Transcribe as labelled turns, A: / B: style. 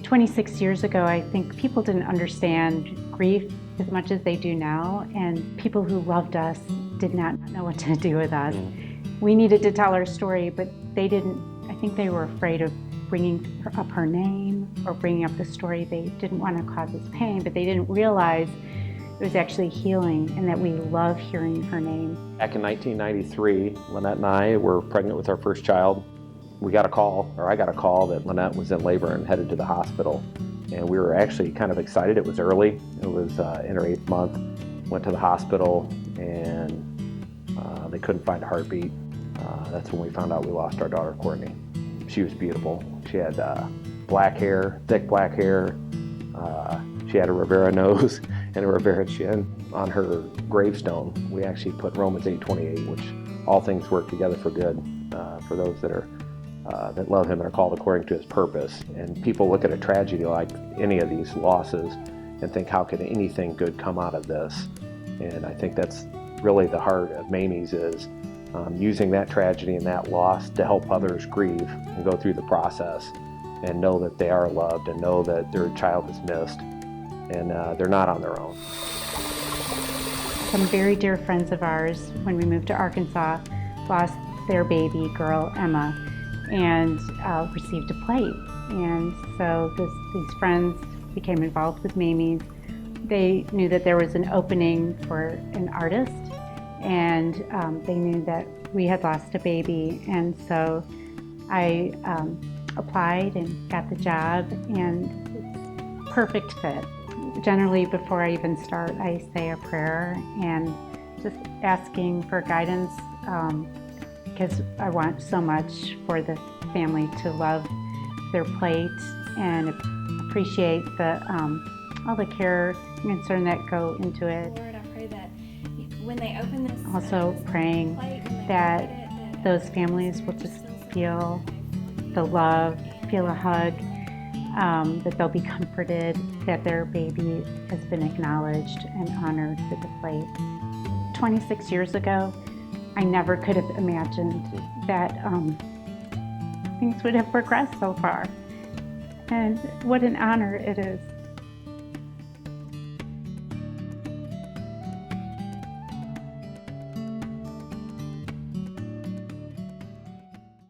A: 26 years ago, I think people didn't understand grief as much as they do now, and people who loved us did not know what to do with us. We needed to tell our story, but they didn't. I think they were afraid of bringing up her name or bringing up the story. They didn't want to cause us pain, but they didn't realize it was actually healing and that we love hearing her name.
B: Back in 1993, Lynette and I were pregnant with our first child. I got a call that Lynette was in labor and headed to the hospital. And we were actually kind of excited. It was early. It was in her 8th month. Went to the hospital and they couldn't find a heartbeat. That's when we found out we lost our daughter, Courtney. She was beautiful. She had black hair, thick black hair. She had a Rivera nose and a Rivera chin. On her gravestone, we actually put Romans 8:28, which all things work together for good for those that love him and are called according to his purpose. And people look at a tragedy like any of these losses and think, how can anything good come out of this? And I think that's really the heart of Mamie's, is using that tragedy and that loss to help others grieve and go through the process and know that they are loved and know that their child is missed and they're not on their own.
A: Some very dear friends of ours, when we moved to Arkansas, lost their baby girl, Emma, and received a plate. And so these friends became involved with Mamie's. They knew that there was an opening for an artist, and they knew that we had lost a baby. And so I applied and got the job, and it's a perfect fit. Generally, before I even start, I say a prayer and just asking for guidance, because I want so much for the family to love their plate and appreciate all the care and concern that go into it.
C: Lord, I pray that when they open this,
A: also praying that those families will just feel the love, feel a hug, that they'll be comforted that their baby has been acknowledged and honored with the plate. 26 years ago, I never could have imagined that things would have progressed so far. And what an honor it is.